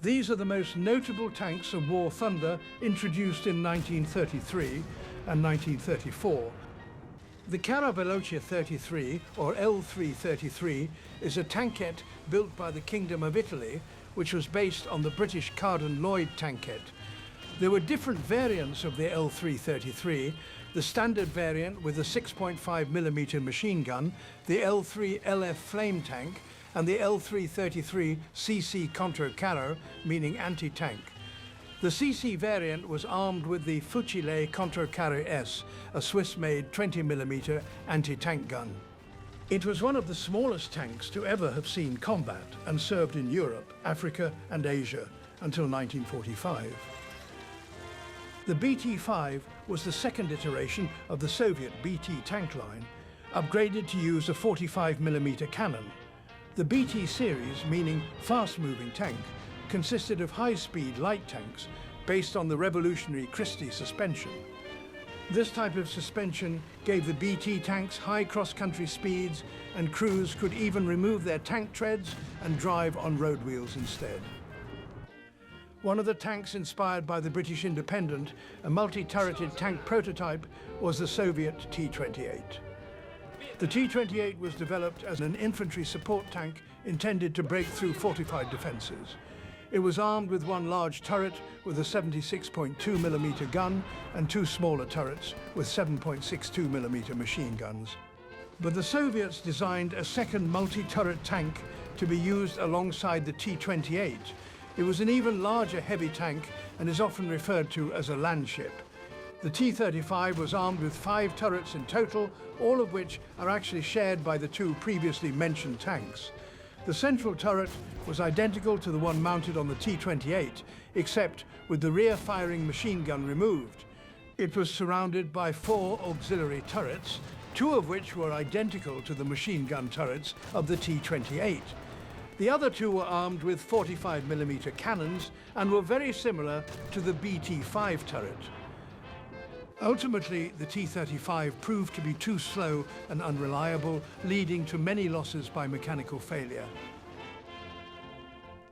These are the most notable tanks of War Thunder introduced in 1933 and 1934. The Cara Veloce 33, or L333, is a tankette built by the Kingdom of Italy, which was based on the British Carden Loyd tankette. There were different variants of the L333, the standard variant with a 6.5mm machine gun, the L3 LF flame tank, and the L333 CC Contro Carro, meaning anti-tank. The CC variant was armed with the Fucile Contro Carro S, a Swiss-made 20mm anti-tank gun. It was one of the smallest tanks to ever have seen combat and served in Europe, Africa and Asia until 1945. The BT-5 was the second iteration of the Soviet BT tank line, upgraded to use a 45mm cannon. The BT series, meaning fast-moving tank, consisted of high-speed light tanks based on the revolutionary Christie suspension. This type of suspension gave the BT tanks high cross-country speeds, and crews could even remove their tank treads and drive on road wheels instead. One of the tanks inspired by the British Independent, a multi-turreted tank prototype, was the Soviet T-28. The T-28 was developed as an infantry support tank intended to break through fortified defences. It was armed with one large turret with a 76.2mm gun and two smaller turrets with 7.62mm machine guns. But the Soviets designed a second multi-turret tank to be used alongside the T-28. It was an even larger heavy tank and is often referred to as a landship. The T-35 was armed with 5 turrets in total, all of which are actually shared by the two previously mentioned tanks. The central turret was identical to the one mounted on the T-28, except with the rear-firing machine gun removed. It was surrounded by 4 auxiliary turrets, 2 of which were identical to the machine gun turrets of the T-28. The other 2 were armed with 45mm cannons and were very similar to the BT-5 turret. Ultimately, the T-35 proved to be too slow and unreliable, leading to many losses by mechanical failure.